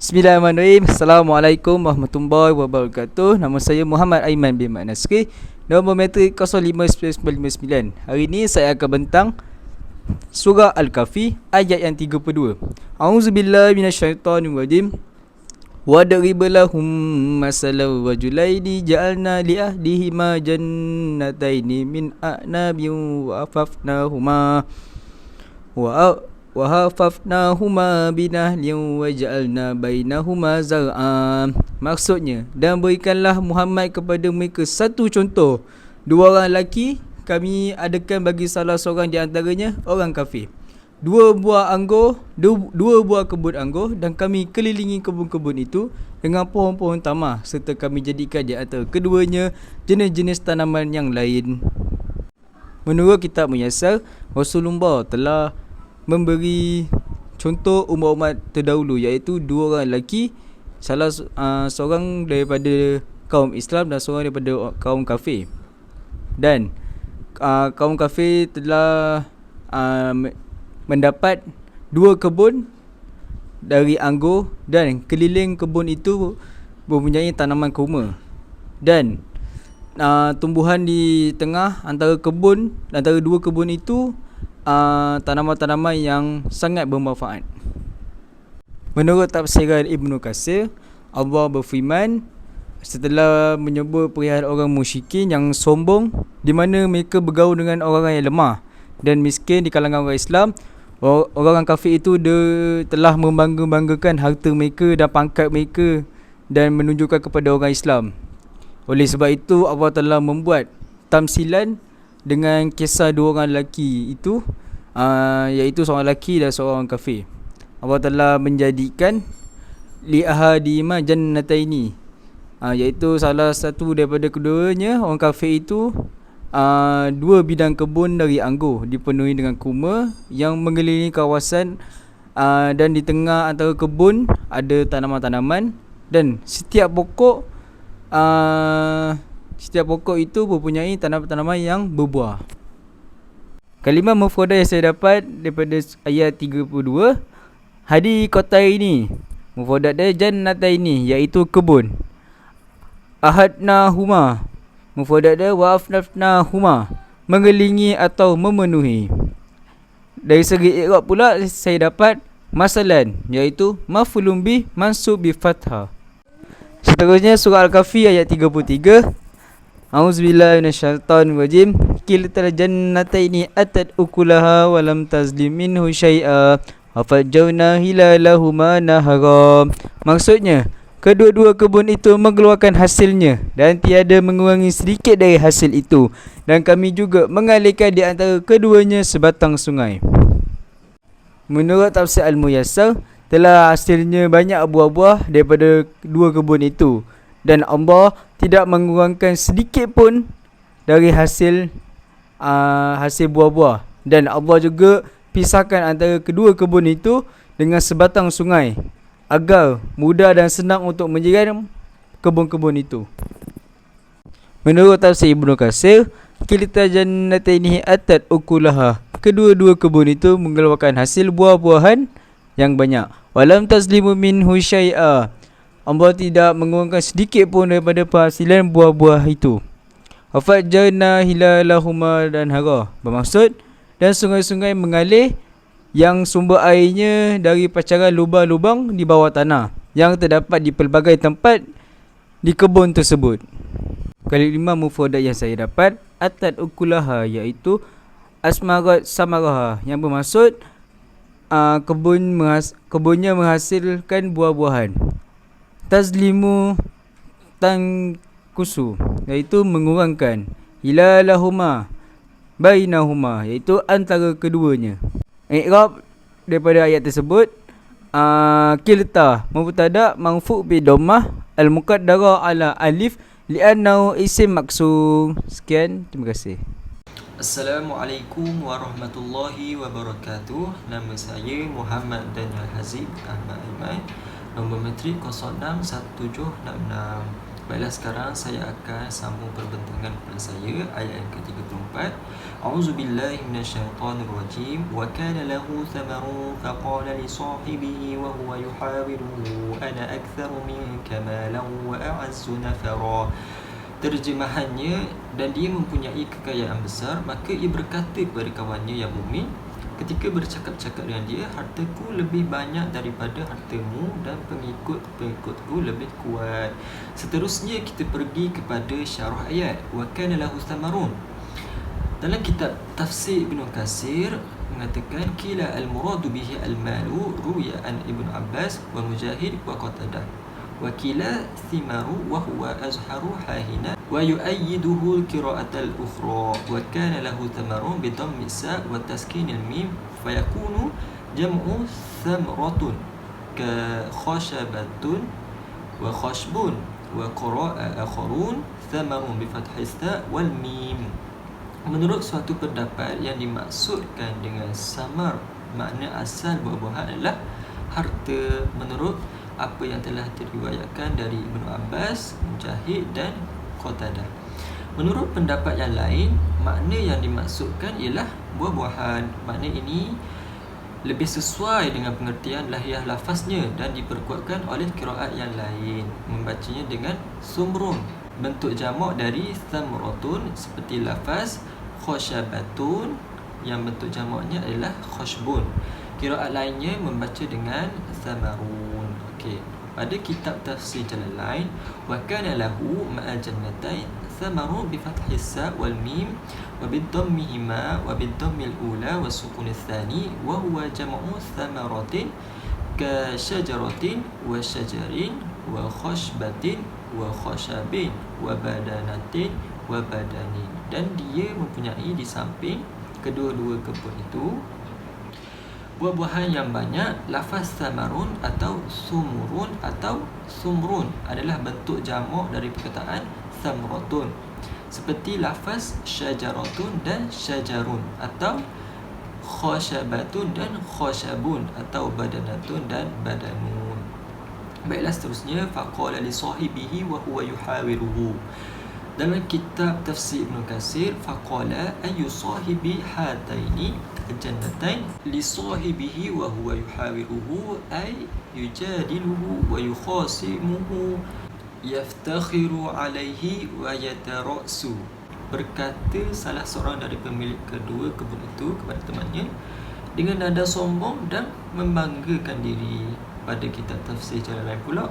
Bismillahirrahmanirrahim. Assalamualaikum warahmatullahi wabarakatuh. Nama saya Muhammad Aiman bin Mat Nasri. Nombor metrik 0599. Hari ini saya akan bentang surah Al-Kahfi ayat yang 32. A'udzubillahi minasyaitonirrajim. Wadrib lahum masalan rajulaini ja'alna li ahdihima jannataini min a'nabin wa afafnahuma wahafafnahuma binahlin waja'alna bainahuma zar'an. Maksudnya, dan berikanlah Muhammad kepada mereka satu contoh. Dua orang lelaki, kami adakan bagi salah seorang di antaranya orang kafir. Dua buah kebun anggur, dan kami kelilingi kebun-kebun itu dengan pohon-pohon tamar, serta kami jadikan di antara keduanya jenis-jenis tanaman yang lain. Menurut kitab Muyassar, Rasulullah telah memberi contoh umat-umat terdahulu, iaitu dua orang lelaki, salah seorang daripada kaum Islam dan seorang daripada kaum kafir. Dan kaum kafir telah mendapat dua kebun dari anggur, dan keliling kebun itu mempunyai tanaman kurma. Dan tumbuhan di tengah antara dua kebun itu tanaman-tanaman yang sangat bermanfaat. Menurut tafsiran Ibnu Katsir, Allah berfirman setelah menyebut perihal orang musyrikin yang sombong, di mana mereka bergaul dengan orang yang lemah dan miskin di kalangan orang Islam. Orang kafir itu telah membangga-banggakan harta mereka dan pangkat mereka dan menunjukkan kepada orang Islam. Oleh sebab itu, Allah telah membuat tamsilan dengan kisah dua orang lelaki itu, iaitu seorang lelaki dan seorang kafir. Allah telah menjadikan li ahadima jannataini, iaitu salah satu daripada keduanya, orang kafir itu, dua bidang kebun dari anggur dipenuhi dengan kurma yang mengelilingi kawasan, dan di tengah antara kebun ada tanaman-tanaman, dan setiap pokok itu mempunyai tanaman-tanaman yang berbuah. Kalimah mufradah yang saya dapat daripada ayat 32, hadi kota ini, mufradah dia jannataini, iaitu kebun. Ahadnahuma, mufradah dia wa'afnafnahuma, mengelilingi atau memenuhi. Dari segi i'rab pula saya dapat masalan, iaitu maf'ulun bih mansub bi fathah. Seterusnya surah Al-Kahfi ayat 33. A'udzubillahi minasyaitonirrajim. Kiltal jannataini atat ukulaha wa lam tazlim minhu syai'a wa fajjarna hilalahuma nahara. Maksudnya, kedua-dua kebun itu mengeluarkan hasilnya dan tiada mengurangi sedikit dari hasil itu, dan kami juga mengalirkan di antara keduanya sebatang sungai. Menurut tafsir Al-Muyassar, telah hasilnya banyak buah-buah daripada dua kebun itu, dan Allah tidak mengurangkan sedikit pun dari hasil buah-buah. Dan Allah juga pisahkan antara kedua kebun itu dengan sebatang sungai, agar mudah dan senang untuk menyiram kebun-kebun itu. Menurut tafsir Ibnu Katsir, kilta jannataini atat ukulaha, kedua-dua kebun itu mengeluarkan hasil buah-buahan yang banyak. Walam tazlimu minhu syai'a, Allah tidak mengurangkan sedikit pun daripada penghasilan buah-buah itu. Wafajjarna hilalahuma dan hara, bermaksud dan sungai-sungai mengalir yang sumber airnya dari pacaran lubang-lubang di bawah tanah yang terdapat di pelbagai tempat di kebun tersebut. Kalimah mufradah yang saya dapat atat ukulaha, iaitu asmarat samaraha, yang bermaksud kebunnya menghasilkan buah-buahan. Tazlimu tankusu, iaitu mengurangkan. Hilalahuma bainahuma, iaitu antara keduanya. I'rab daripada ayat tersebut, kilta mubtada marfu' bi dhammah al-muqaddara ala alif li'annahu isim maksur. Sekian, terima kasih. Assalamualaikum warahmatullahi wabarakatuh. Nama saya Muhammad Daniel Hazib Ahmad Iman. Nombor metrik 061766. Baiklah, sekarang saya akan sambung perbincangan pada saya ayat yang ke-34. A'udzubillahi minasyaitonirrajim. Wa kana lahu thamarun faqala li sahibihi wa huwa yuhawiruhu ana aktsaru minka malan wa a'azzu nafara. Terjemahannya, dan dia mempunyai kekayaan besar, maka ia berkata kepada kawannya yang mukmin ketika bercakap-cakap dengan dia, hartaku lebih banyak daripada hartamu dan pengikut-pengikutku lebih kuat. Seterusnya kita pergi kepada syarah ayat. Wa kana lahu thamarun. Dalam kitab tafsir Ibn Katsir mengatakan kila al-muradu bihi al-malu ruya an Ibn Abbas wa Mujahid wa Qatadah. Wa kila thimaru wa huwa azharu hahina wa yu'ayyiduhu al-qira'at al-ukhra. Wa kana lahu thamarun bi dhammi sa wa taskin al-mim fayakunu jam'u thamratun ka khashabatun wa khashbun wa qara'a akharun thamarun bi fathi sa wal mim. Menurut suatu pendapat, yang dimaksudkan dengan samar makna asal buah-buahan adalah harta, menurut apa yang telah diriwayatkan dari Ibn Abbas, Mujahid dan Qatadah. Menurut pendapat yang lain, makna yang dimaksudkan ialah buah-buahan. Makna ini lebih sesuai dengan pengertian lahiriah lafaznya dan diperkuatkan oleh qiraat yang lain, membacanya dengan sumrun, bentuk jamak dari thamratun seperti lafaz khashabatun yang bentuk jamaknya adalah khashbun. Qiraat lainnya membaca dengan thamarun. Okey, pada kitab tafsir Jalalain, wa kana lahu ma'a jannatain thamarun bi fathi sa wal mim wa bi dhammihima wa bi dhammil ula wa sukun tsani wa huwa jam'u thamaratin ka syajaratin wa syajarin wa khashbatin wa khashabin wa badanatin wa badanin. Dan dia mempunyai di samping kedua-dua kebun itu buah-buahan yang banyak. Lafaz samarun atau sumurun atau sumrun adalah bentuk jamak dari perkataan samratun, seperti lafaz syajaratun dan syajarun, atau khashabatun dan khashabun, atau badanatun dan badanun. Baiklah, seterusnya faqala li sahibihi wa huwa yuhawiruhu. Dalam kitab tafsir Ibn Katsir, faqala ayu sahibi hataini jannatain li sahibihi wa huwa yuhawiruhu ay yujadiluhu wa yukhasimuhu yaftakhiru alaihi wa yatara'su. Berkata salah seorang dari pemilik kedua kebun itu kepada temannya dengan nada sombong dan membanggakan diri. Pada kitab tafsir Jalalain pula,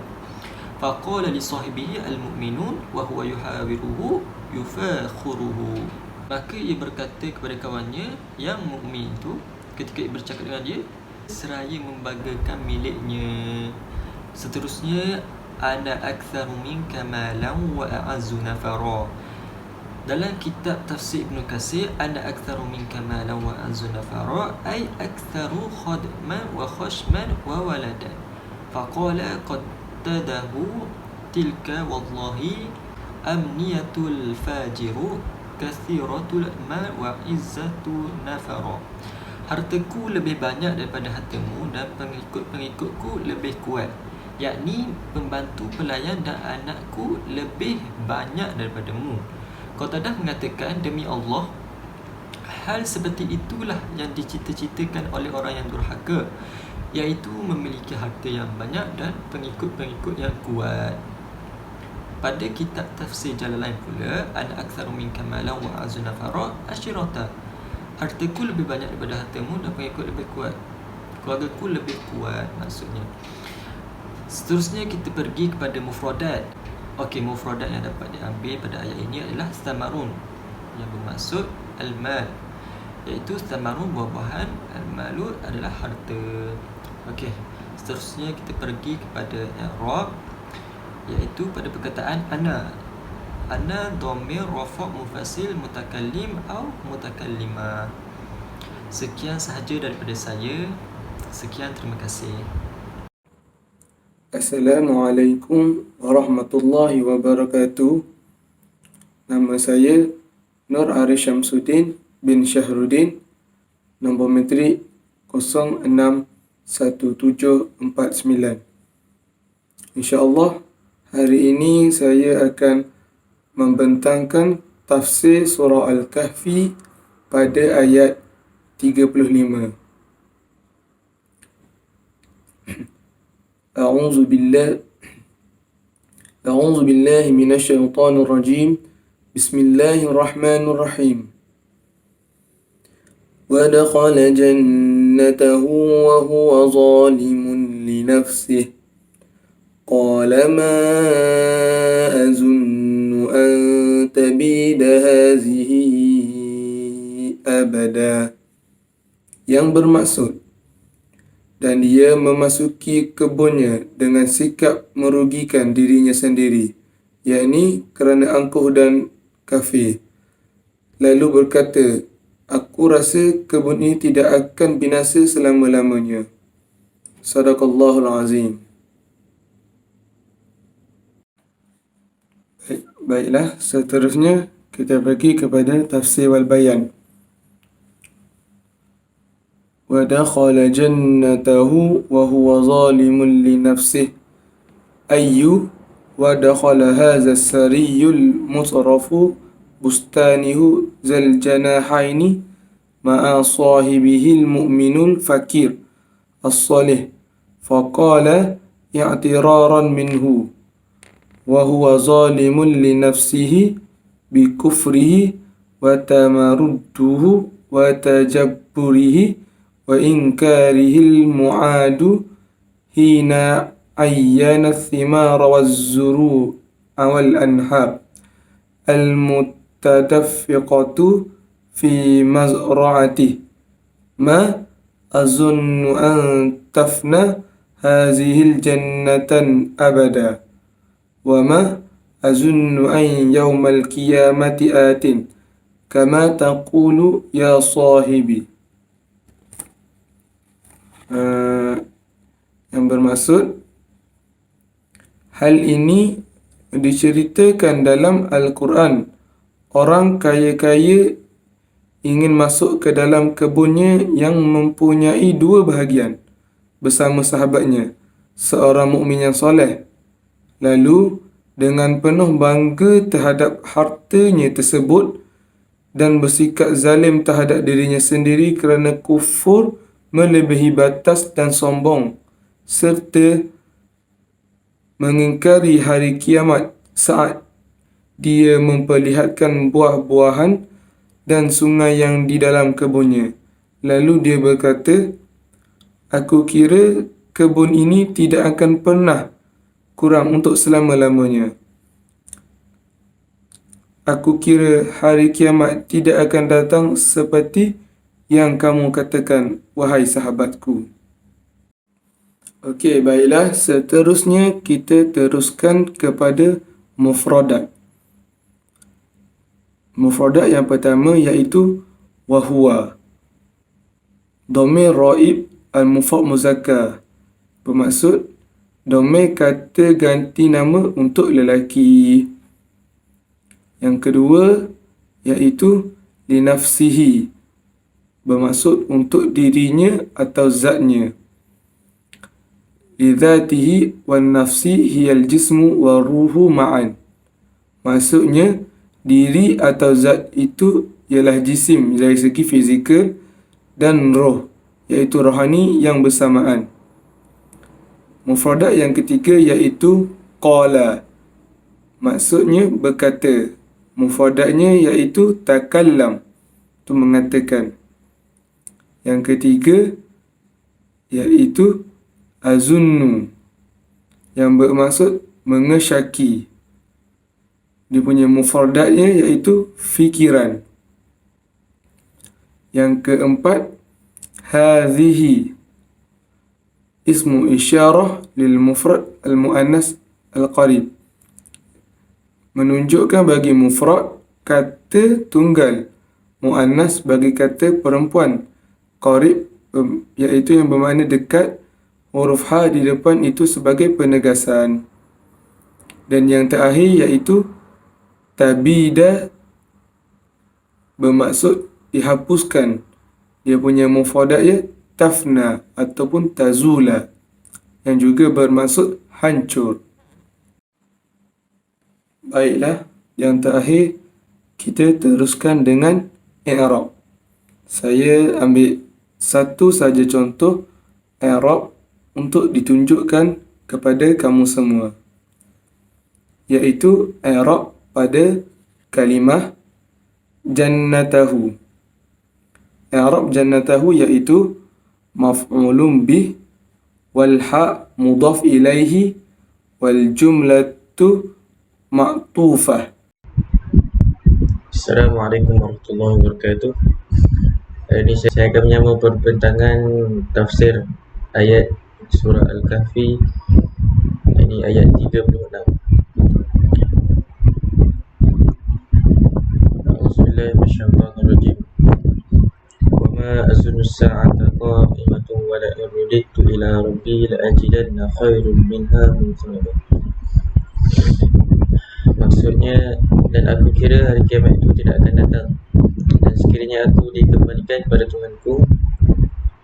faqala li sahibihi al-mu'minun wa huwa yuhawiruhu yufakhiruhu. Maka ia berkata kepada kawannya yang mukmin itu ketika ia bercakap dengan dia seraya membanggakan miliknya. Seterusnya, ana aktsaru minka malan wa a'azzu nafara. Dalam kitab tafsir Ibn Katsir, ana aktsaru minka malan wa a'azzu nafara ay aktsaru khadman wa khashman wa waladan. Faqala qad tadahu tilka wallahi amniyatul fajiru kathiratul mal wa izzatu nafara. Hartaku lebih banyak daripada hartamu dan pengikut-pengikutku lebih kuat, yakni pembantu pelayan dan anakku lebih banyak daripadamu. Qatadah mengatakan, demi Allah, hal seperti itulah yang dicita-citakan oleh orang yang durhaka, iaitu memiliki harta yang banyak dan pengikut-pengikut yang kuat. Pada kitab tafsir Jalalain pula, ana aktsaru minka malan wa a'azzu nafara asyirata. Hartaku lebih banyak daripada hartamu dan pengikut lebih kuat, keluargaku lebih kuat maksudnya. Seterusnya kita pergi kepada mufradat. Okey, mufradat yang dapat diambil pada ayat ini adalah samarun, yang bermaksud al-mal, iaitu samarun buah-buahan, al-malu adalah harta. Okey, seterusnya kita pergi kepada i'rab, iaitu pada perkataan ana. Ana dhamir rafa' mufasil mutakallim atau mutakallima. Sekian sahaja daripada saya. Sekian, terima kasih. Assalamualaikum warahmatullahi wabarakatuh. Nama saya Nur Arif Syamsuddin bin Syahruddin, nombor metrik 061749. InsyaAllah Hari ini saya akan membentangkan tafsir surah Al-Kahfi pada ayat 35. A'udzu billahi minasyaitonir rajim. Bismillahirrahmanirrahim. Wa dakhala jannatahu wa huwa zalimun li nafsihi. Qala ma azunnu an tabida hazihi abada. Yang bermaksud, dan dia memasuki kebunnya dengan sikap merugikan dirinya sendiri, yakni kerana angkuh dan kafir. Lalu berkata, aku rasa kebun ini tidak akan binasa selama-lamanya. Sadaqallahul Azim. Baiklah, seterusnya kita pergi kepada tafsir wal bayan. Wa dakhala jannatahu wa huwa zalimun li nafsihi. Ayyu wa dakhala hadha as-sariyul mutrafu bustanihu zal janahaini ma'a sahibihi al-mu'minul fakir as-salih faqala i'tiraran minhu wa huwa zalimun li nafsihi bi kufrihi wa tamarudduhu wa tajabburihi wa inkarihi al-mu'adu hina ayyana ath-thimara waz-zuru' wal anhar al-mutadaffiqatu fi mazra'atihi ma azunnu an tafna hadhihi al-jannatan abada وما أظن أن يوم القيامة آت كما تقول يا صاحبي. Yang bermaksud, hal ini diceritakan dalam Al-Quran. Orang kaya-kaya ingin masuk ke dalam kebunnya yang mempunyai dua bahagian bersama sahabatnya, seorang mukmin yang soleh. Lalu dengan penuh bangga terhadap hartanya tersebut dan bersikap zalim terhadap dirinya sendiri kerana kufur, melebihi batas dan sombong, serta mengingkari hari kiamat saat dia memperlihatkan buah-buahan dan sungai yang di dalam kebunnya. Lalu dia berkata, aku kira kebun ini tidak akan pernah kurang untuk selama-lamanya. Aku kira hari kiamat tidak akan datang seperti yang kamu katakan, wahai sahabatku. Okey, baiklah. Seterusnya kita teruskan kepada mufradat. Mufradat yang pertama iaitu wahuwa. Dhamir raib al-mufrad muzakkar. Bermaksud dhamir kata ganti nama untuk lelaki. Yang kedua iaitu li nafsihi, bermaksud untuk dirinya atau zatnya. Li dhatihi wan nafsi hiyal jismu wa ruhu ma'an. Maksudnya diri atau zat itu ialah jisim dari segi fizikal dan roh iaitu rohani yang bersamaan. Mufradat yang ketiga iaitu qala, maksudnya berkata. Mufradatnya iaitu takallam, itu mengatakan. Yang ketiga iaitu azunnu, yang bermaksud mengesyaki. Dia punya mufradatnya iaitu fikiran. Yang keempat hadhihi, ismu isyarah lil mufrad al muannas al qarib, menunjukkan bagi mufrad kata tunggal, muannas bagi kata perempuan, qarib iaitu yang bermakna dekat. Huruf ha di depan itu sebagai penegasan. Dan yang terakhir iaitu tabida, bermaksud dihapuskan. Dia punya mufradatnya tafna ataupun tazula, yang juga bermaksud hancur. Baiklah, yang terakhir kita teruskan dengan i'rab. Saya ambil satu saja contoh i'rab untuk ditunjukkan kepada kamu semua, iaitu i'rab pada kalimah jannatahu. I'rab jannatahu iaitu maf'ulun bih wal ha' mudhaf ilaihi wal jumlatu ma'tufah. Assalamualaikum warahmatullahi wabarakatuh. Hari ini saya akan menyambung perbincangan tafsir ayat surah Al-Kahfi. Ini ayat 36. A'udzubillahi minasyaitonirrajim. Wa ma azunnu as-sa'ata qa'imatan wa la irudtu ila rabbi la ajidanna khairum minha munqalaba. Maksudnya, dan aku kira hari kiamat itu tidak akan datang, dan sekiranya aku dikembalikan kepada Tuhanku,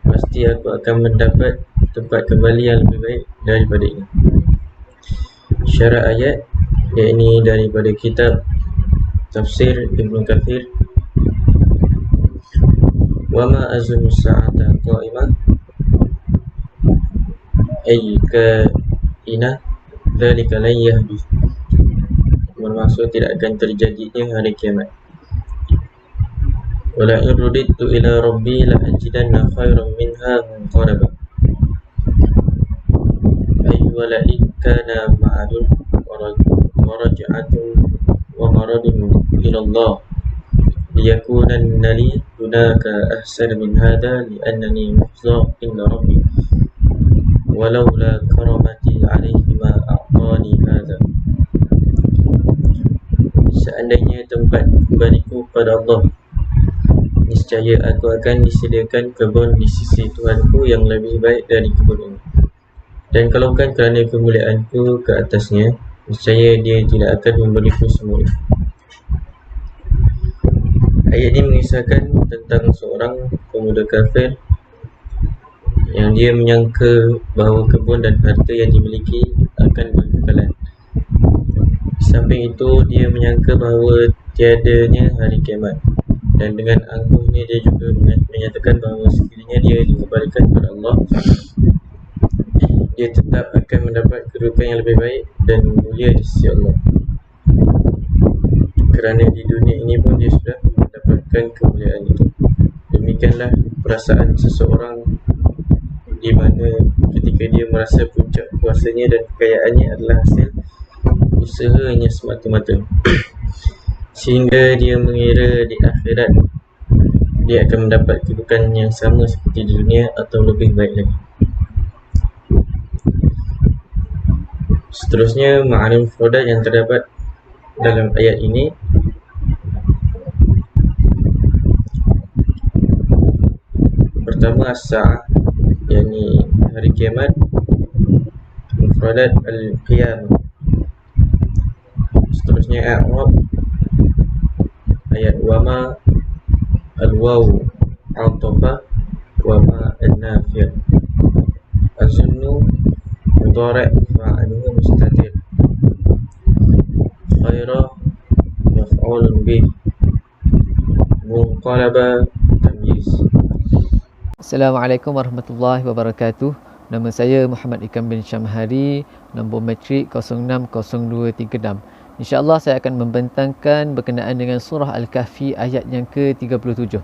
pasti aku akan mendapat tempat kembali yang lebih baik daripada ini. Syarah ayat, yakni daripada kitab Tafsir Ibn Kathir. Wa ma azunnu sa'ata qa'imah ay ka'inah dzalika lan yahdith, bermaksud tidak akan terjadinya hari kiamat. Wala in ruditu ila rabbi la ajidanna khairan minha munqalaba ay wala in kana ma'adun wa raj'atun wa maradun ila Allah liyakunanna li hunaka ahsana min hadha li'annani muhza illa rabbi walaula karamati alayhi ma a'tani hadha. Seandainya tempat kembaliku kepada Allah, niscaya aku akan disediakan kebun di sisi Tuhanku yang lebih baik dari kebun ini. Dan kalau bukan kerana kemuliaanku ke atasnya, niscaya dia tidak akan memberiku semua itu. Ayat ini mengisahkan tentang seorang pemuda kafir yang dia menyangka bahawa kebun dan harta yang dimiliki akan berkekalan. Di samping itu, dia menyangka bahawa tiadanya hari kiamat, dan dengan angkuhnya dia juga menyatakan bahawa sekiranya dia dikembalikan kepada Allah, dia tetap akan mendapat kedudukan yang lebih baik dan mulia di sisi Allah. Kerana di dunia ini pun dia sudah mendapatkan kemuliaan itu. Demikianlah perasaan seseorang di mana ketika dia merasa puncak kuasanya dan kekayaannya adalah hasil usahanya semata-mata, sehingga dia mengira di akhirat dia akan mendapat kedudukan yang sama seperti di dunia atau lebih baik lagi. Seterusnya, ma'ani mufradat yang terdapat dalam ayat ini. Pertama, as-sa'ah, yakni hari kiamat. Mufradat al-qiyamah. Seterusnya, i'rab ayat wama al-waw al-tafa wama al-nafiyah. Azunnu mudhari' fa'aluhu mustatir. Khaira maf'ulun bih. Munqalaba tamyiz. Assalamualaikum warahmatullahi wabarakatuh. Nama saya Muhammad Ikam bin Syamhari, nombor matrik 060236. InsyaAllah saya akan membentangkan berkenaan dengan surah Al-Kahfi ayat yang ke-37.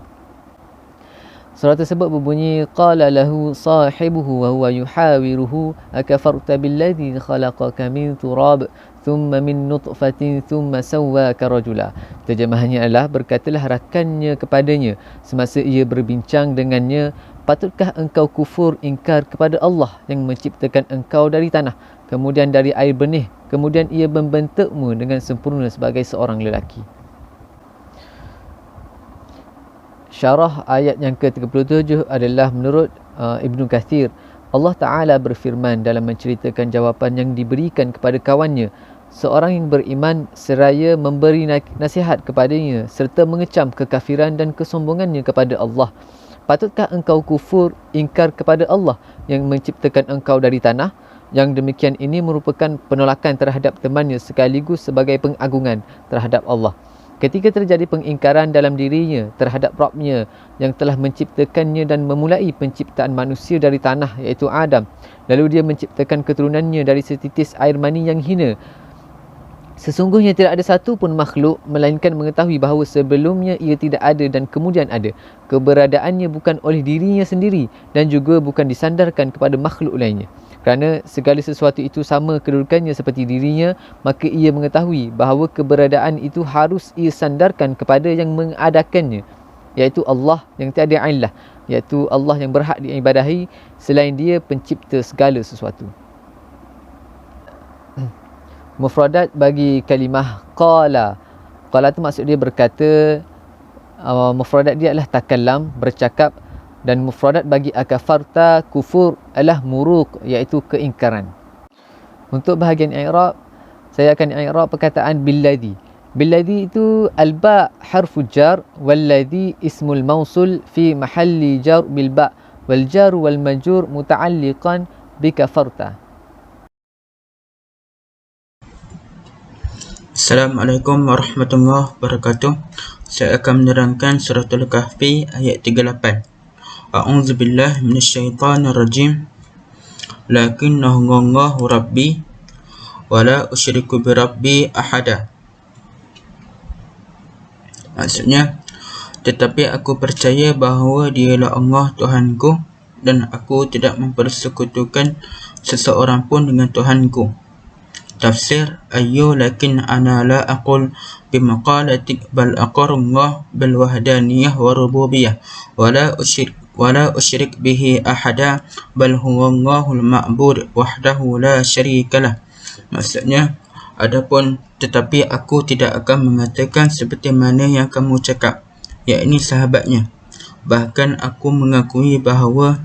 Surah tersebut berbunyi, Qala lahu sahibuhu wa huwa yuhawiruhu akafarta billadhi khalaqaka min turab thumma min nutfatin thumma sawwaka rajula. Terjemahannya adalah, berkatalah rakannya kepadanya semasa ia berbincang dengannya, patutkah engkau kufur ingkar kepada Allah yang menciptakan engkau dari tanah, kemudian dari air benih, kemudian ia membentukmu dengan sempurna sebagai seorang lelaki. Syarah ayat yang ke-37 adalah menurut Ibn Kathir, Allah Ta'ala berfirman dalam menceritakan jawapan yang diberikan kepada kawannya, seorang yang beriman seraya memberi nasihat kepadanya serta mengecam kekafiran dan kesombongannya kepada Allah. Patutkah engkau kufur, ingkar kepada Allah yang menciptakan engkau dari tanah? Yang demikian ini merupakan penolakan terhadap temannya sekaligus sebagai pengagungan terhadap Allah. Ketika terjadi pengingkaran dalam dirinya terhadap Rabbnya yang telah menciptakannya dan memulai penciptaan manusia dari tanah, iaitu Adam, lalu dia menciptakan keturunannya dari setitis air mani yang hina, sesungguhnya tidak ada satu pun makhluk melainkan mengetahui bahawa sebelumnya ia tidak ada dan kemudian ada. Keberadaannya bukan oleh dirinya sendiri dan juga bukan disandarkan kepada makhluk lainnya. Kerana segala sesuatu itu sama kedudukannya seperti dirinya, maka ia mengetahui bahawa keberadaan itu harus ia sandarkan kepada yang mengadakannya, iaitu Allah yang tiada illah, iaitu Allah yang berhak diibadahi selain dia pencipta segala sesuatu. Mufradat bagi kalimah qala. Qala tu maksud dia berkata. Mufradat dia adalah takallam, bercakap. Dan mufradat bagi akafarta, kufur, adalah muruq, iaitu keingkaran. Untuk bahagian i'rab, saya akan i'rab perkataan billadhi. Billadhi itu alba harfu jar, walladhi ismul mausul fi mahalli jar bilba, wal jar wal majur muta'alliqan bikafarta. Assalamualaikum warahmatullahi wabarakatuh. Saya akan menerangkan suratul Kahfi ayat 38. A'udzu billahi minasyaitonir rajim. Lakinnahu Allahu rabbi wa la usyriku bi rabbi ahada. Maksudnya, tetapi aku percaya bahawa dialah Allah Tuhanku dan aku tidak mempersekutukan seseorang pun dengan Tuhanku. Tafsir ayyu lakin ana la aqul bimaqalati bal aqarullah bil wahdaniyah wa rububiyyah wa la usyrik bihi ahada bal huwa Allahul ma'bud wahdahu la syarikalah. Maksudnya, adapun tetapi aku tidak akan mengatakan seperti mana yang kamu cakap, yakni sahabatnya. Bahkan aku mengakui bahawa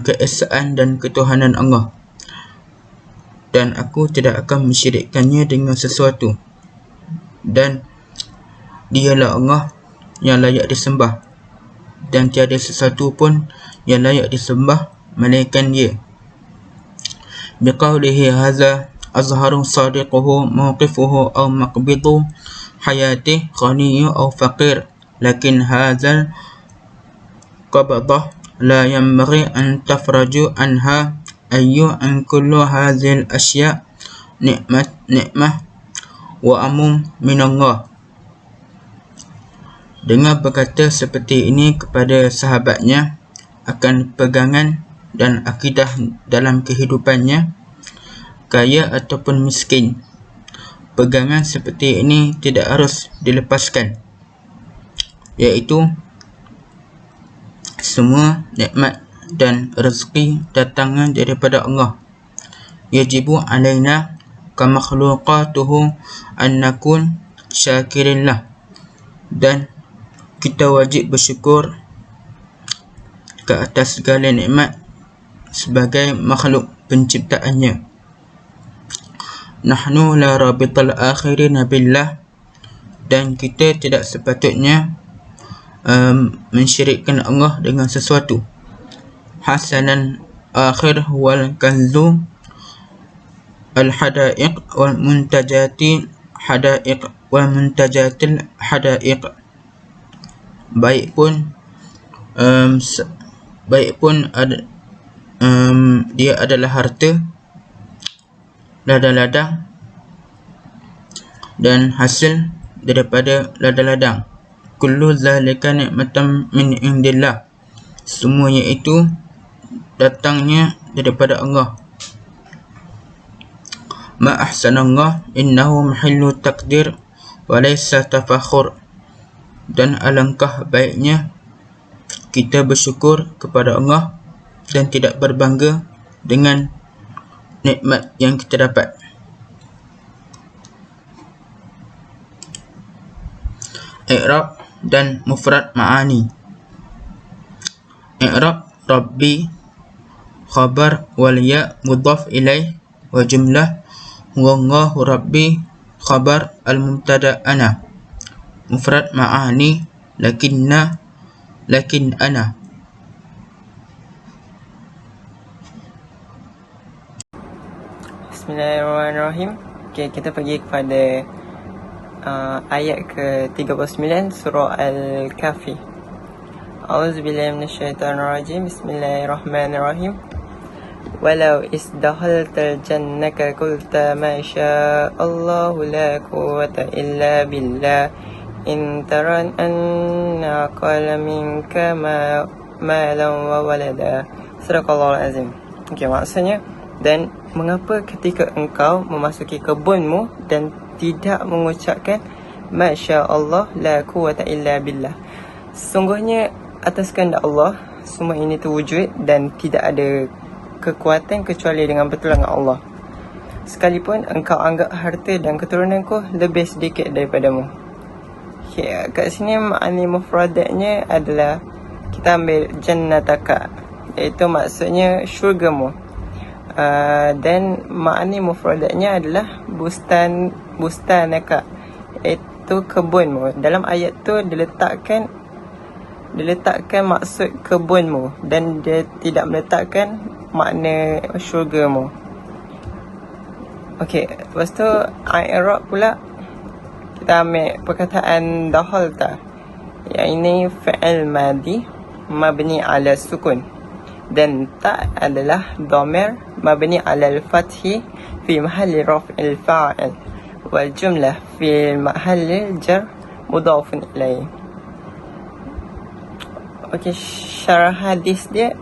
keesaan dan ketuhanan Allah, dan aku tidak akan mensyirikkannya dengan sesuatu, dan dialah Allah yang layak disembah dan tiada sesuatu pun yang layak disembah melainkan dia. Biqaulihi hadza azharu sadiquhu mawqifuhu aw maqbidu hayati ghaniyyu aw faqir, lakin hadzal qabdah la yanbaghi an tafraju anha ayyu an kullu hadhil asya ni'mah wa amum minallah. Dengan berkata seperti ini kepada sahabatnya akan pegangan dan akidah dalam kehidupannya, kaya ataupun miskin, pegangan seperti ini tidak harus dilepaskan, iaitu semua nikmat dan rezeki datangnya daripada Allah. Yajibu alaina kamakhluqatuhu an nakun syakirillah, dan kita wajib bersyukur ke atas segala nikmat sebagai makhluk penciptaannya. Nahnu la rabital akhirina billah, dan kita tidak sepatutnya mensyirikkan Allah dengan sesuatu. Hasanan akhir wal kanzu al hadaiq wal muntajati hadaiq wal muntajatil hadaiq. Baik pun dia adalah harta, ladang-ladang, dan hasil daripada ladang-ladang. Kullu zalika ni'matan min indillah, semuanya itu datangnya daripada Allah. Ma ahsanallah innahu mahillu takdir wa laysa tafakhur, dan alangkah baiknya kita bersyukur kepada Allah dan tidak berbangga dengan nikmat yang kita dapat. I'rab dan mufrad ma'ani. I'rab rabbi khabar wal ya mudhaf ilaih wa jumlah wallahu rabbi khabar al mubtada ana. Mufrad ma'ani lakinna lakin ana. Bismillahirrahmanirrahim. Okay, kita pergi kepada ayat ke-39 surah Al-Kahfi. A'udzubillahi minasyaitonirrajim. Bismillahirrahmanirrahim. Walau isdahaltal jannaka qulta ma sya'allahu la quwwata illa billah in taran anna qala minka malan wa walada. Sadaqallahul azim. Okay, maksudnya, dan mengapa ketika engkau memasuki kebunmu dan tidak mengucapkan Masya Allah la quwwata illa billah. Sungguhnya atas kehendak Allah semua ini terwujud dan tidak ada kekuatan kecuali dengan pertolongan Allah. Sekalipun engkau anggap harta dan keturunanku lebih sedikit daripadamu. Okay, kat sini makna mufradatnya adalah kita ambil jannataka, iaitu maksudnya syurgamu. Dan makna mufradatnya adalah bustanaka, iaitu kebunmu. Dalam ayat tu diletakkan maksud kebunmu dan dia tidak meletakkan makna syurgamu. Okey, lepas tu i'rab pula kita ambil perkataan dahalta, yang ini fi'il madhi mabni ala sukun, dan ta adalah dhamir mabni ala al-fathi fi mahalli raf'il fa'il, wal jumlah fi mahalli jar mudhafun ilaih. Okey, syarah hadis dia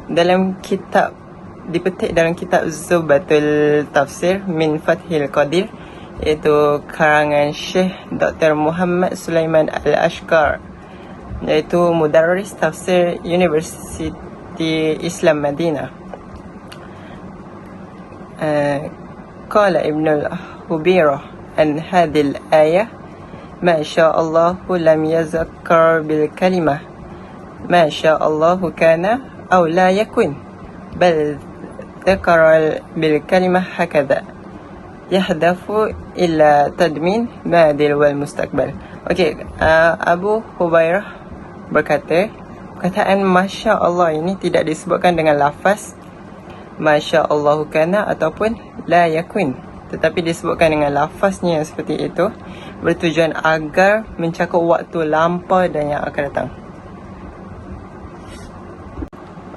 dalam kitab, dipetik dalam kitab Zubatul Tafsir min Fathil Qadir, iaitu karangan Syekh Dr. Muhammad Sulaiman Al-Ashqar, iaitu mudarris tafsir Universiti Islam Madinah. Qala Ibn al-Hubirah an hadhihi al-ayah ma syaa Allah lam yazakkar bil kalimah ma syaa Allah kana aw la yakun bal dzakara bil kalimah hakadha yahdafu illa tadmin madil wal mustaqbal. Okey, Abu Hubairah berkata, perkataan Masya Allah ini tidak disebutkan dengan lafaz Masya Allah kana ataupun la yakun, tetapi disebutkan dengan lafaznya yang seperti itu, bertujuan agar mencakup waktu lampau dan yang akan datang.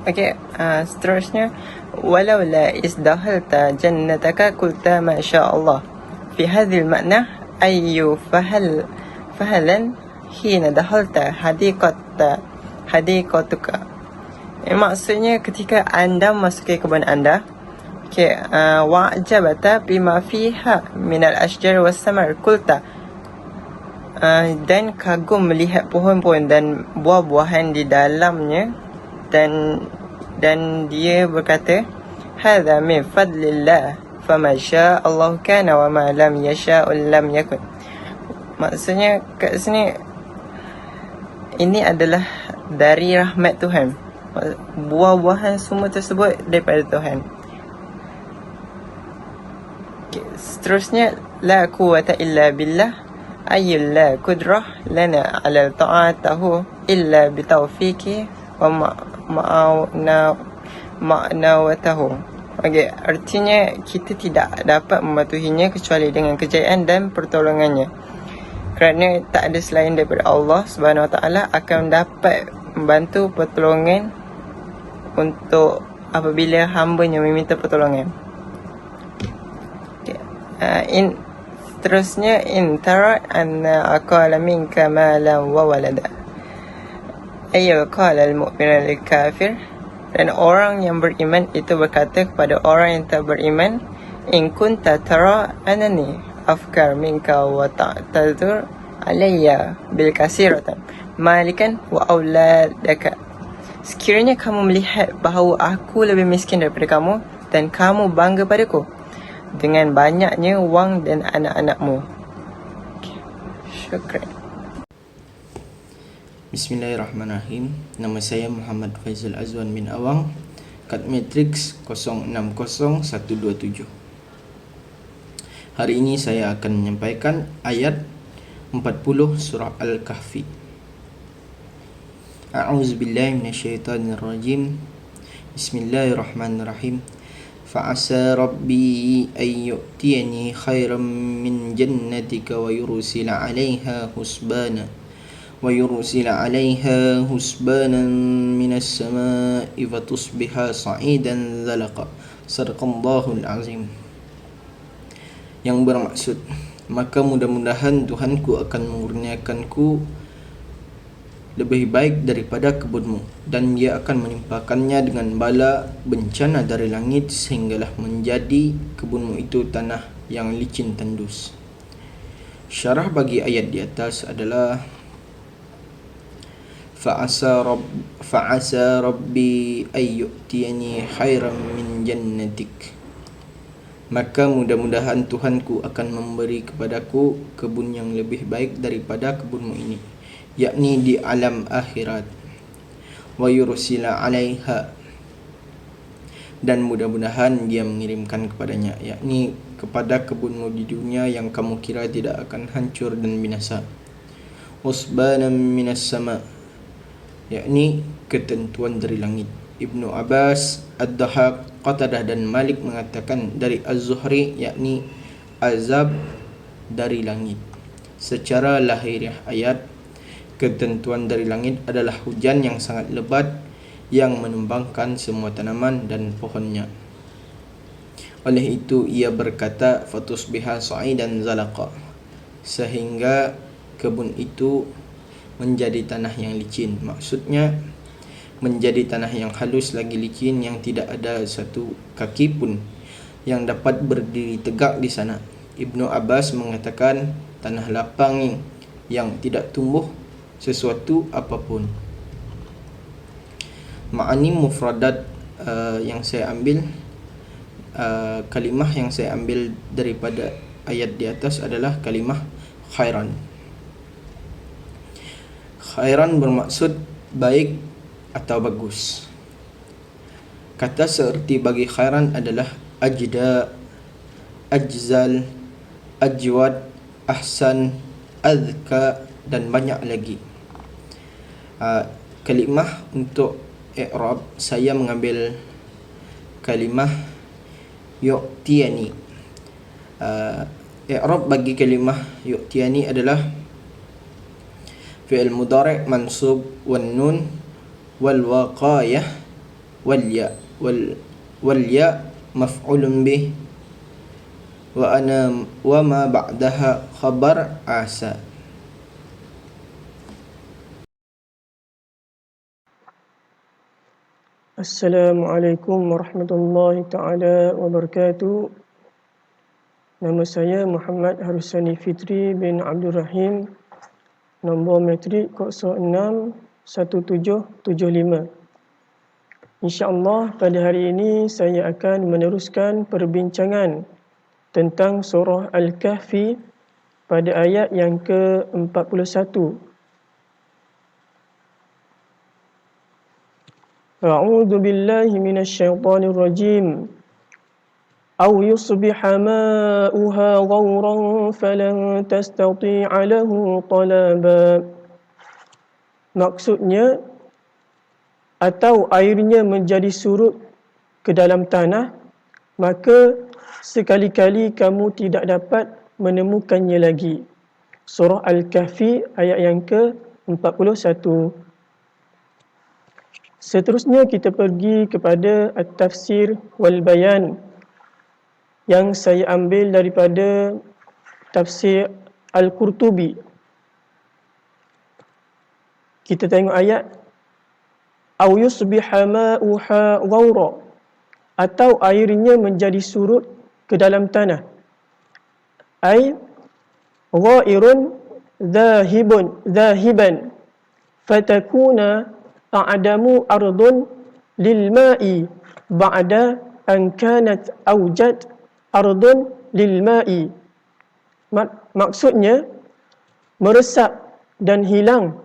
Okey, seterusnya, walau la isdahalta jannataka qulta ma syaa Allah. Fi hadhil makna ayyu fahalan hina dahalta hadiqatuka. Maksudnya ketika anda masuki kebun anda, okey, wa'jabata bima fiha min al-ashjar was-samar qulta, dan kagum melihat pohon-pohon dan buah-buahan di dalamnya, dan dia berkata, hadza min fadlillah fama syaa Allah kana wa ma lam yasha lam yakun. Maksudnya kat sini, ini adalah dari rahmat Tuhan. Buah-buahan semua tersebut daripada Tuhan. Okay, seterusnya, la quwwata illa billah ayyul la qudrah lana ala ta'atahu illa bitawfiqi wa ma'nawatahu. Okey, artinya kita tidak dapat mematuhinya kecuali dengan kejayaan dan pertolongannya, kerana tak ada selain daripada Allah Subhanahu Wa Taala akan dapat membantu pertolongan untuk apabila hamba-Nya meminta pertolongan. Okay. Terusnya, in tara anna aqala minka malan wa walada, ayyul qala al-mu'min lil-kafir, dan orang yang beriman itu berkata kepada orang yang tak beriman, in kunta tara anani afkar minka wa ta'tadur alayya bil kasiratan malikan wa auladaka. Sekiranya kamu melihat bahawa aku lebih miskin daripada kamu dan kamu bangga padaku dengan banyaknya wang dan anak-anakmu. Okay. Syukran. Bismillahirrahmanirrahim. Nama saya Muhammad Faizal Azwan bin Awang, kad matrix 060127. Hari ini saya akan menyampaikan ayat 40 surah Al-Kahfi. A'udzubillahi minasyaitonirrajim. Bismillahirrahmanirrahim. Fa'asa rabbi ay yu'tiyani khairan min jannatika wa yursila 'alaiha husbanan minas sama'i fatusbiha sa'idan zalaqa. Sadaqallahul azim. Yang bermaksud, maka mudah-mudahan Tuhanku akan mengurniakanku lebih baik daripada kebunmu, dan dia akan menimpakannya dengan bala bencana dari langit sehinggalah menjadi kebunmu itu tanah yang licin tandus. Syarah bagi ayat di atas adalah fa'asa rabbi ay yu'tiyani khairan min jannatik. Maka mudah-mudahan Tuhanku akan memberi kepadaku kebun yang lebih baik daripada kebunmu ini, yakni di alam akhirat. Wa yursila 'alaiha, dan mudah-mudahan dia mengirimkan kepadanya, yakni kepada kebunmu di dunia yang kamu kira tidak akan hancur dan binasa. Husbanan minas sama, yakni ketentuan dari langit. Ibnu Abbas, Ad-Dahhak, Qatadah dan Malik mengatakan dari Az-Zuhri, yakni azab dari langit. Secara lahiriah ayat, ketentuan dari langit adalah hujan yang sangat lebat yang menumbangkan semua tanaman dan pohonnya. Oleh itu ia berkata fatusbiha sa'idan zalaqa, sehingga kebun itu menjadi tanah yang licin. Maksudnya menjadi tanah yang halus lagi licin, yang tidak ada satu kaki pun yang dapat berdiri tegak di sana. Ibnu Abbas mengatakan tanah lapang yang tidak tumbuh sesuatu apapun. Ma'ani mufradat yang saya ambil, kalimah yang saya ambil daripada ayat di atas adalah kalimah khairan. Khairan bermaksud baik atau bagus. Kata seerti bagi khairan adalah ajda, ajzal, ajwad, ahsan, azka dan banyak lagi. Kalimah untuk i'rab, saya mengambil kalimah yu'tiyani. I'rab bagi kalimah yu'tiyani adalah fi'il mudhari' mansub wan nun wal waqayah wal ya maf'ulun bih wa ma ba'daha khabar asa. Assalamualaikum warahmatullahi taala wabarakatuh. Nama saya Muhammad Harusani Fitri bin Abdul Rahim, nombor metrik 061775. InsyaAllah pada hari ini saya akan meneruskan perbincangan tentang surah Al-Kahfi pada ayat yang ke-41. A'udzu billahi minasyaitonir rajim. Aw yusbiha ma'uha ghawran falan tastati'a lahu talaba. Maksudnya, atau airnya menjadi surut ke dalam tanah, maka sekali-kali kamu tidak dapat menemukannya lagi. Surah Al-Kahfi ayat yang ke-41. Seterusnya kita pergi kepada At-Tafsir wal Bayan yang saya ambil daripada Tafsir Al-Qurtubi. Kita tengok ayat aw yusbiha ma'uha ghawra, atau airnya menjadi surut ke dalam tanah. Ai ghairun dhahiban fatakuna a'damu ardun lil ma'i ba'da an kanat awjad ardun lil ma'i. Maksudnya meresap dan hilang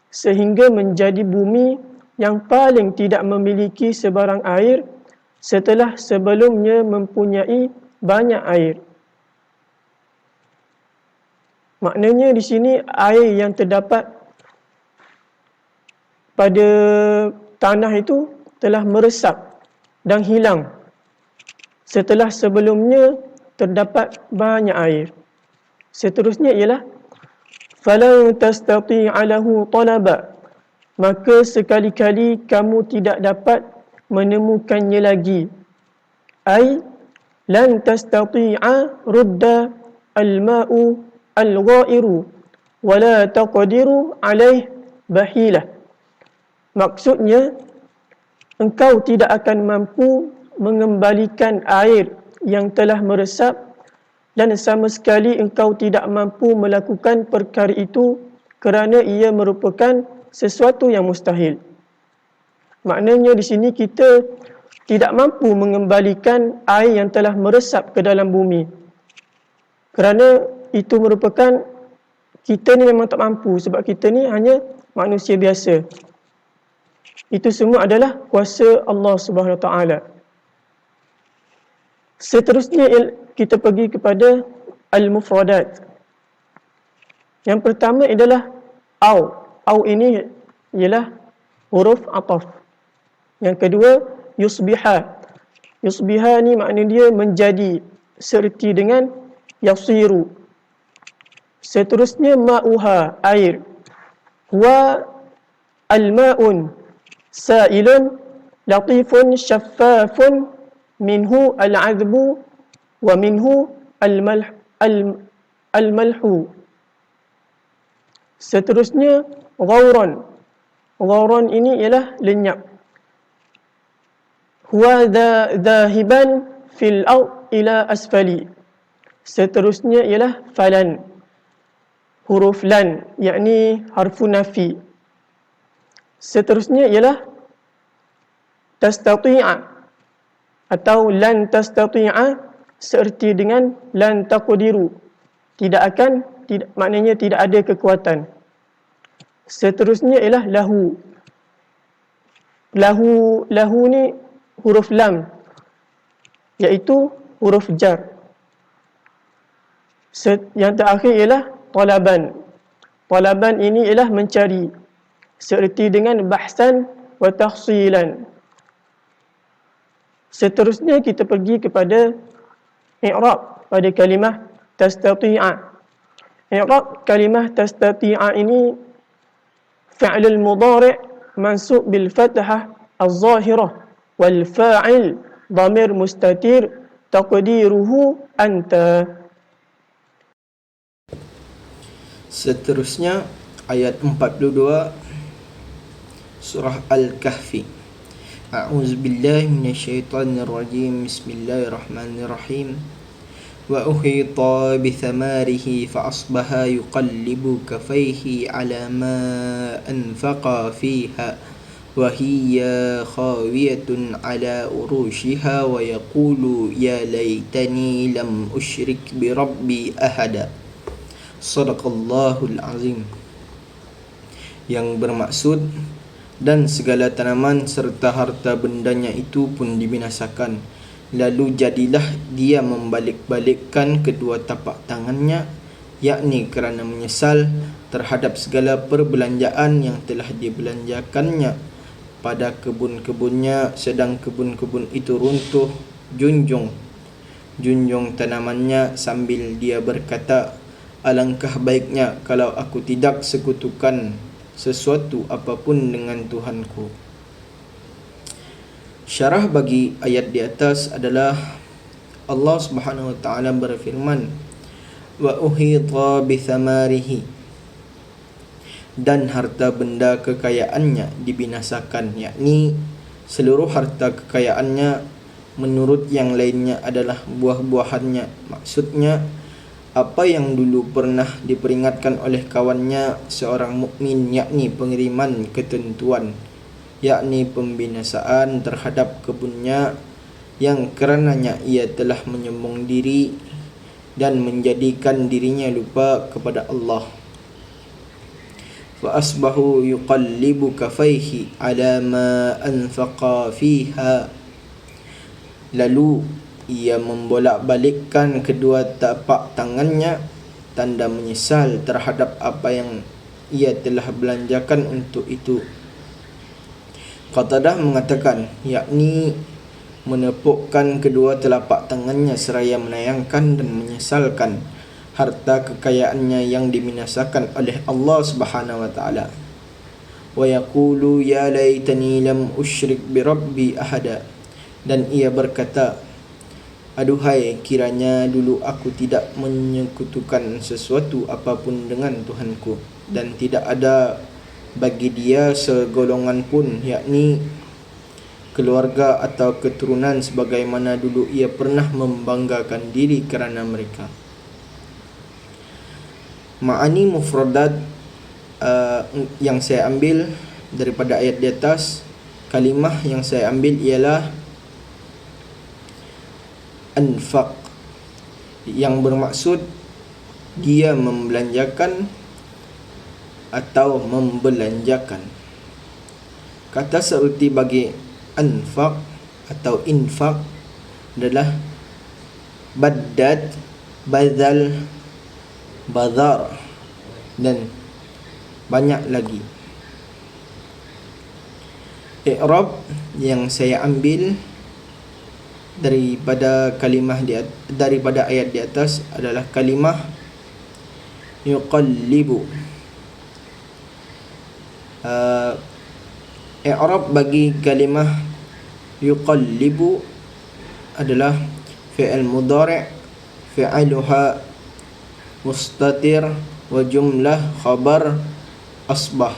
sehingga menjadi bumi yang paling tidak memiliki sebarang air setelah sebelumnya mempunyai banyak air. Maknanya di sini air yang terdapat pada tanah itu telah meresap dan hilang setelah sebelumnya terdapat banyak air. Seterusnya ialah falan tastati'a lahu talaba, maka sekali-kali kamu tidak dapat menemukannya lagi. Ai lan tastati'a rudda al-ma'u al-ghairu wala taqdiru alaih bahilah. Maksudnya, engkau tidak akan mampu mengembalikan air yang telah meresap dan sama sekali engkau tidak mampu melakukan perkara itu kerana ia merupakan sesuatu yang mustahil. Maknanya di sini kita tidak mampu mengembalikan air yang telah meresap ke dalam bumi. Kerana itu merupakan, kita ni memang tak mampu sebab kita ni hanya manusia biasa. Itu semua adalah kuasa Allah Subhanahu Wa Taala. Seterusnya kita pergi kepada al-mufradat. Yang pertama adalah au. Au ini ialah huruf ataf. Yang kedua yusbiha. Yusbiha ni makna dia menjadi, serti dengan yasiru. Seterusnya ma'uha, air. Wa al-ma'un sa'ilun latifun syaffafun minhu al-'adbu wa minhu al-malhu. Seterusnya ghauran. Ghauran ini ialah lenyap. Huwa dhahiban fil ard ila asfali. Seterusnya ialah falan. Huruf lan, yakni harfu nafi. Seterusnya ialah tastati'a atau lan tastati'a, seerti dengan lan taqdiru. Maknanya tidak ada kekuatan. Seterusnya ialah lahu. Lahu ni huruf lam, iaitu huruf jar. Yang terakhir ialah talaban. Talaban ini ialah mencari, seerti dengan bahsan wa tahsilan. Seterusnya kita pergi kepada i'rab pada kalimah tastati'a. I'rab kalimah tastati'a ini fi'lul mudhari' mansub bil fathah az-zahirah wal fa'il dhamir mustatir taqdiruhu anta. Seterusnya ayat 42 surah Al-Kahfi. A'udzubillahi minasyaitonirrajim. Bismillahirrahmanirrahim. Wa uhita bi thamarihi fa asbaha yuqallibu kaffayhi ala ma anfaqa fiha wa hiya khawiyatun ala urushiha wa yaqulu ya laitani lam usyrik bi rabbi ahada. Sadaqallahul azim. Yang bermaksud, dan segala tanaman serta harta bendanya itu pun dibinasakan. Lalu jadilah dia membalik-balikkan kedua tapak tangannya, yakni kerana menyesal terhadap segala perbelanjaan yang telah dibelanjakannya pada kebun-kebunnya, sedang kebun-kebun itu runtuh. Junjung tanamannya sambil dia berkata, alangkah baiknya kalau aku tidak sekutukan sesuatu apapun dengan Tuhanku. Syarah bagi ayat di atas adalah Allah Subhanahu wa taala berfirman, wa uhita bi thamarihi, dan harta benda kekayaannya dibinasakan, yakni seluruh harta kekayaannya menurut yang lainnya adalah buah-buahannya. Maksudnya apa yang dulu pernah diperingatkan oleh kawannya seorang mukmin, yakni pengiriman ketentuan, yakni pembinasaan terhadap kebunnya yang kerananya ia telah menyombong diri dan menjadikan dirinya lupa kepada Allah. Fa asbahu yuqallibu kaffayhi ala ma anfaqa fiha, lalu ia membolak-balikkan kedua tapak tangannya, tanda menyesal terhadap apa yang ia telah belanjakan untuk itu. Qatadah mengatakan, yakni menepukkan kedua telapak tangannya seraya menayangkan dan menyesalkan harta kekayaannya yang dibinasakan oleh Allah Subhanahu wa taala. Wa yaqulu ya laitani lam usyrik bi rabbi ahada. Dan ia berkata, aduhai kiranya dulu aku tidak menyekutukan sesuatu apapun dengan Tuhanku, dan tidak ada bagi dia segolongan pun, yakni keluarga atau keturunan sebagaimana dulu ia pernah membanggakan diri kerana mereka. Ma'ani mufradat yang saya ambil daripada ayat di atas, kalimah yang saya ambil ialah anfaq, yang bermaksud dia membelanjakan atau membelanjakan. Kata seerti bagi anfaq atau infaq adalah baddad, badal, bazar dan banyak lagi. I'rab yang saya ambil daripada daripada ayat di atas adalah kalimah yuqallibu. I'rab bagi kalimah yuqallibu adalah fi'il mudhari', fi'aluha mustatir wa jumlah khabar asbah.